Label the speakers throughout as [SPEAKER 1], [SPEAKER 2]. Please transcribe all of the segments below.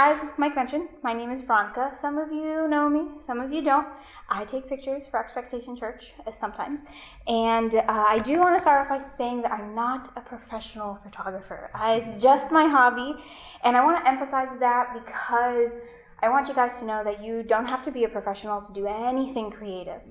[SPEAKER 1] as Mike mentioned, my name is Veronika. Some of you know me, some of you don't. I take pictures for Expectation Church sometimes. And I do want to start off by saying that I'm not a professional photographer. It's just my hobby. And I want to emphasize that because I want you guys to know that you don't have to be a professional to do anything creative.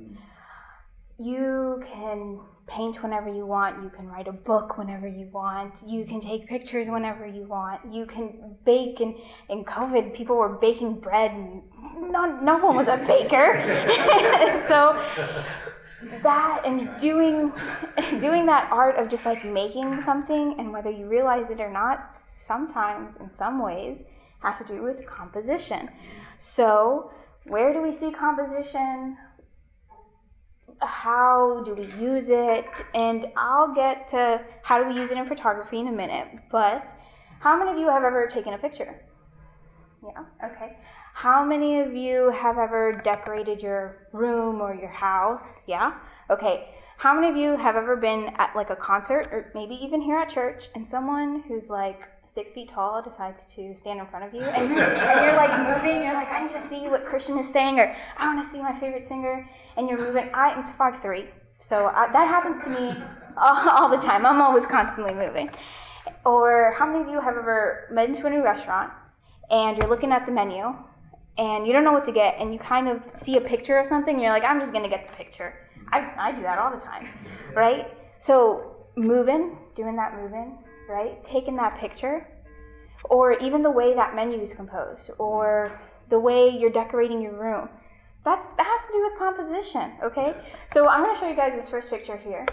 [SPEAKER 1] You can paint whenever you want. You can write a book whenever you want. You can take pictures whenever you want. You can bake. In COVID, people were baking bread, and no one was a baker. So that and doing that art of just like making something, and whether you realize it or not, sometimes in some ways has to do with composition. So where do we see composition? How do we use it? And I'll get to how do we use it in photography in a minute. But how many of you have ever taken a picture? Yeah, okay. How many of you have ever decorated your room or your house? Yeah, okay. How many of you have ever been at like a concert or maybe even here at church and someone who's like 6 feet tall decides to stand in front of you and you're like moving, you're like, I need to see what Christian is saying, or I want to see my favorite singer, and you're moving. I'm 5'3", so that happens to me all the time. I'm always constantly moving. Or how many of you have ever been to a new restaurant and you're looking at the menu and you don't know what to get, and you kind of see a picture of something and you're like, I'm just going to get the picture. I do that all the time, right? So doing that moving, right? Taking that picture, or even the way that menu is composed, or the way you're decorating your room. That has to do with composition, okay? So I'm going to show you guys this first picture here.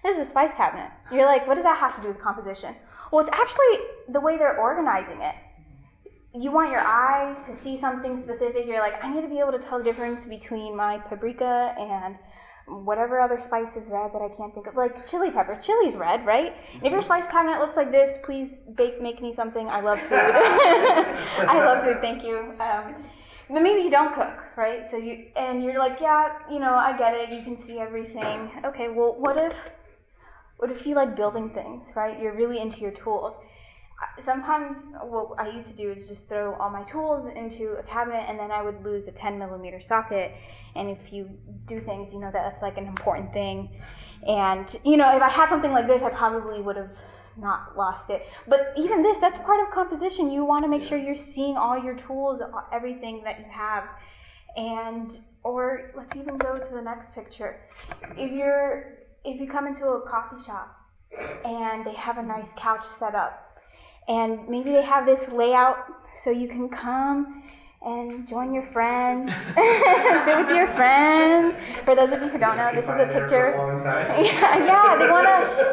[SPEAKER 1] This is a spice cabinet. You're like, what does that have to do with composition? Well, it's actually the way they're organizing it. You want your eye to see something specific. You're like, I need to be able to tell the difference between my paprika and whatever other spice is red that I can't think of, like chili pepper. Chili's red, right? If your spice cabinet looks like this, please make me something. I love food. I love food, thank you. But maybe you don't cook, right? So you're like, yeah, I get it. You can see everything. Okay, well, what if you like building things, right? You're really into your tools. Sometimes what I used to do is just throw all my tools into a cabinet, and then I would lose a 10 millimeter socket. And if you do things, that's like an important thing. And, if I had something like this, I probably would have not lost it. But even that's part of composition. You want to make sure you're seeing all your tools, everything that you have. Or let's even go to the next picture. If you come into a coffee shop and they have a nice couch set up, and maybe they have this layout so you can come and join your friends, sit with your friends. For those of you who don't know, this is a picture. Yeah,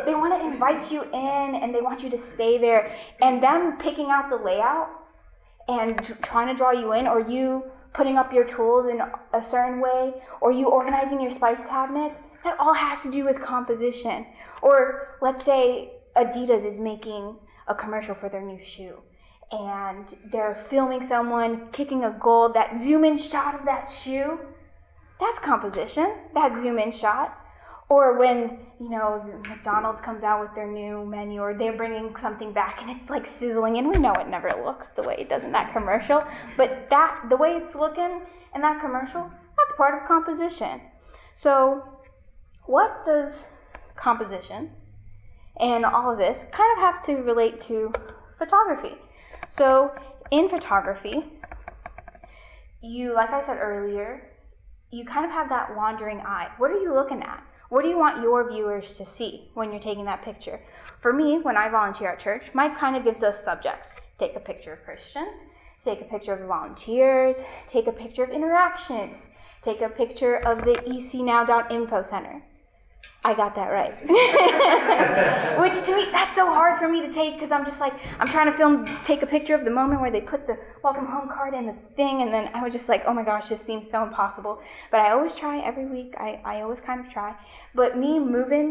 [SPEAKER 1] they want to invite you in, and they want you to stay there. And them picking out the layout and trying to draw you in, or you putting up your tools in a certain way, or you organizing your spice cabinets, that all has to do with composition. Or let's say Adidas is making a commercial for their new shoe, and they're filming someone kicking a goal. That zoom in shot of that shoe, that's composition, that zoom in shot. Or when McDonald's comes out with their new menu, or they're bringing something back and it's like sizzling, and we know it never looks the way it does in that commercial, but the way it's looking in that commercial, that's part of composition. So what does composition and all of this kind of have to relate to photography? So in photography, like I said earlier, you kind of have that wandering eye. What are you looking at? What do you want your viewers to see when you're taking that picture? For me, when I volunteer at church, Mike kind of gives us subjects. Take a picture of Christian, take a picture of the volunteers, take a picture of interactions, take a picture of the ecnow.info center. I got that right. Which to me, that's so hard for me to take, because I'm just like, I'm trying to take a picture of the moment where they put the welcome home card in the thing, and then I was just like, oh my gosh, this seems so impossible. But I always try every week. I always kind of try. But me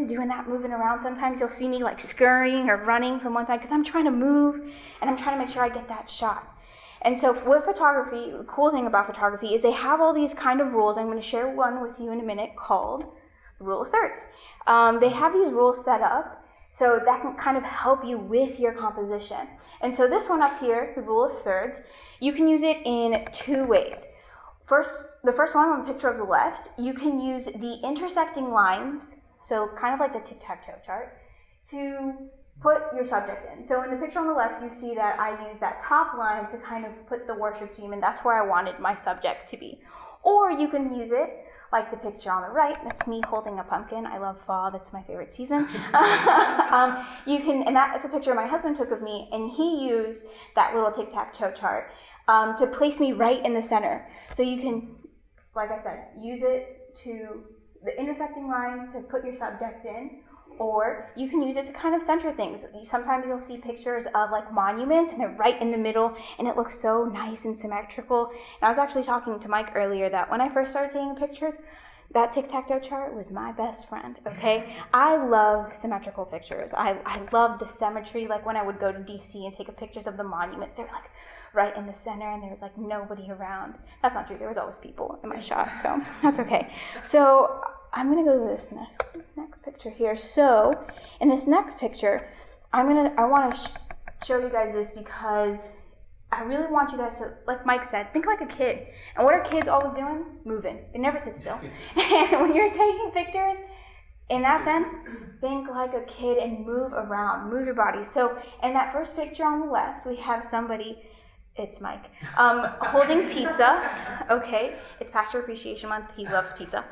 [SPEAKER 1] doing that moving around, sometimes you'll see me like scurrying or running from one side, because I'm trying to move, and I'm trying to make sure I get that shot. And so with photography, the cool thing about photography is they have all these kind of rules. I'm going to share one with you in a minute called Rule of Thirds. They have these rules set up So that can kind of help you with your composition. And so this one up here, the rule of thirds, you can use it in two ways. The first one on the picture of the left, you can use the intersecting lines, so kind of like the tic-tac-toe chart, to put your subject in. So in the picture on the left, you see that I use that top line to kind of put the worship team, and that's where I wanted my subject to be. Or you can use it like the picture on the right. That's me holding a pumpkin. I love fall. That's my favorite season. And that's a picture my husband took of me, and he used that little tic-tac-toe chart to place me right in the center. So you can, like I said, use it to the intersecting lines to put your subject in, or you can use it to kind of center things. Sometimes you'll see pictures of like monuments and they're right in the middle and it looks so nice and symmetrical. And I was actually talking to Mike earlier that when I first started taking pictures, that tic-tac-toe chart was my best friend, okay? I love symmetrical pictures. I love the symmetry. Like when I would go to DC and take pictures of the monuments, they were like right in the center and there was like nobody around. That's not true. There was always people in my shot, so that's okay. So I'm gonna go to this next picture here. So in this next picture, I want to show you guys this because I really want you guys to, like Mike said, think like a kid. And what are kids always doing? Moving. They never sit still. And when you're taking pictures, in that sense, think like a kid and move around, move your body. So in that first picture on the left, we have somebody, it's Mike, holding pizza. Okay, it's Pastor Appreciation Month. He loves pizza.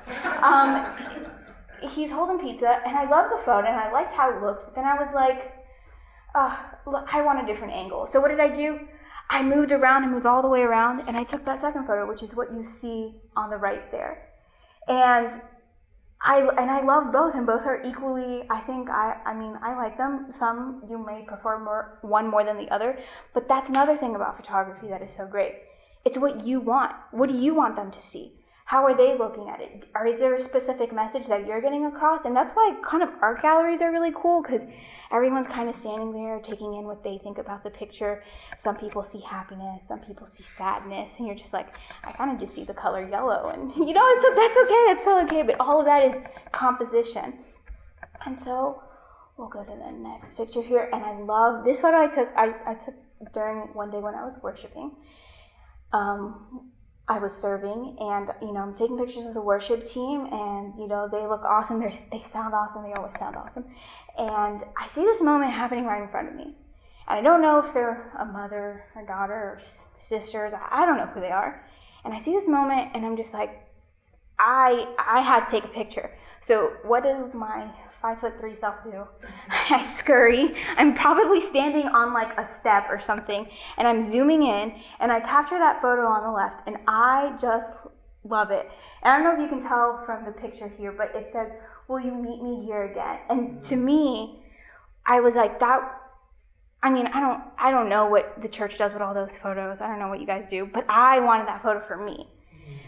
[SPEAKER 1] He's holding pizza, and I love the photo, and I liked how it looked. But then I was like, look, I want a different angle. So what did I do? I moved around and moved all the way around, and I took that second photo, which is what you see on the right there. And I love both, and both are equally, I like them. Some you may prefer one more than the other, but that's another thing about photography that is so great. It's what you want. What do you want them to see? How are they looking at it? Or is there a specific message that you're getting across? And that's why kind of art galleries are really cool, because everyone's kind of standing there taking in what they think about the picture. Some people see happiness, some people see sadness, and you're just like, I kind of just see the color yellow. And that's okay, that's so okay, but all of that is composition. And so we'll go to the next picture here, and I love this photo I took during one day when I was worshiping. I was serving, and I'm taking pictures of the worship team, and they look awesome. They sound awesome. They always sound awesome. And I see this moment happening right in front of me, and I don't know if they're a mother or daughter or sisters. I don't know who they are. And I see this moment, and I'm just like, I had to take a picture. So what did my 5'3" self do? I scurry. I'm probably standing on like a step or something, and I'm zooming in, and I capture that photo on the left, and I just love it. And I don't know if you can tell from the picture here, but it says, "Will you meet me here again?" And to me, I was like, that. I mean, I don't know what the church does with all those photos. I don't know what you guys do, but I wanted that photo for me.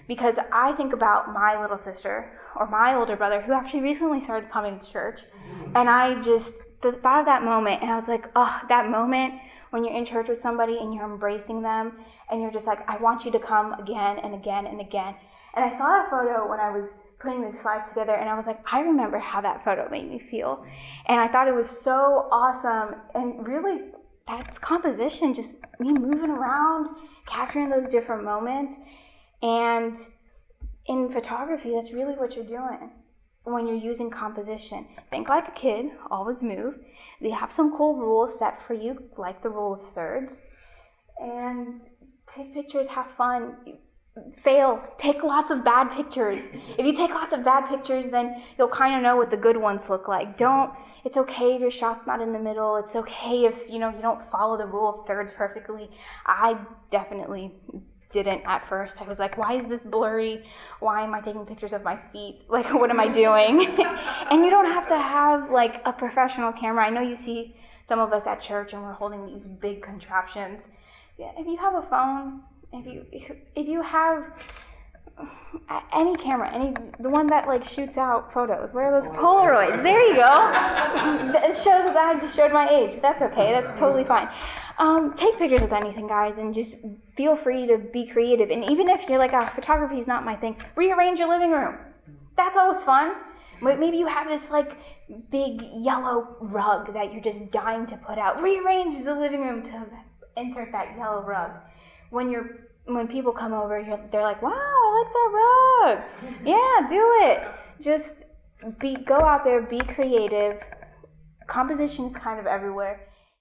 [SPEAKER 1] Because I think about my little sister or my older brother who actually recently started coming to church. And I just thought of that moment, and I was like, oh, that moment when you're in church with somebody and you're embracing them and you're just like, I want you to come again and again and again. And I saw that photo when I was putting the slides together, and I was like, I remember how that photo made me feel. And I thought it was so awesome. And really, that's composition, just me moving around, capturing those different moments. And in photography, that's really what you're doing when you're using composition. Think like a kid, always move. They have some cool rules set for you, like the rule of thirds. And take pictures, have fun. Fail, take lots of bad pictures. If you take lots of bad pictures, then you'll kind of know what the good ones look like. It's okay if your shot's not in the middle. It's okay if you don't follow the rule of thirds perfectly. I definitely didn't at first. I was like, why is this blurry? Why am I taking pictures of my feet? Like, what am I doing? And you don't have to have like a professional camera. I know you see some of us at church and we're holding these big contraptions. If you have a phone, if you have any camera, the one that like shoots out photos, what are those? Polaroids. There you go. It shows that I just showed my age, but that's okay. That's totally fine. Take pictures with anything, guys, and just feel free to be creative. And even if you're like, photography is not my thing, rearrange your living room. That's always fun. Maybe you have this like big yellow rug that you're just dying to put out. Rearrange the living room to insert that yellow rug. When people come over, they're like, wow, I like that rug. Yeah, do it. Just go out there, be creative. Composition is kind of everywhere.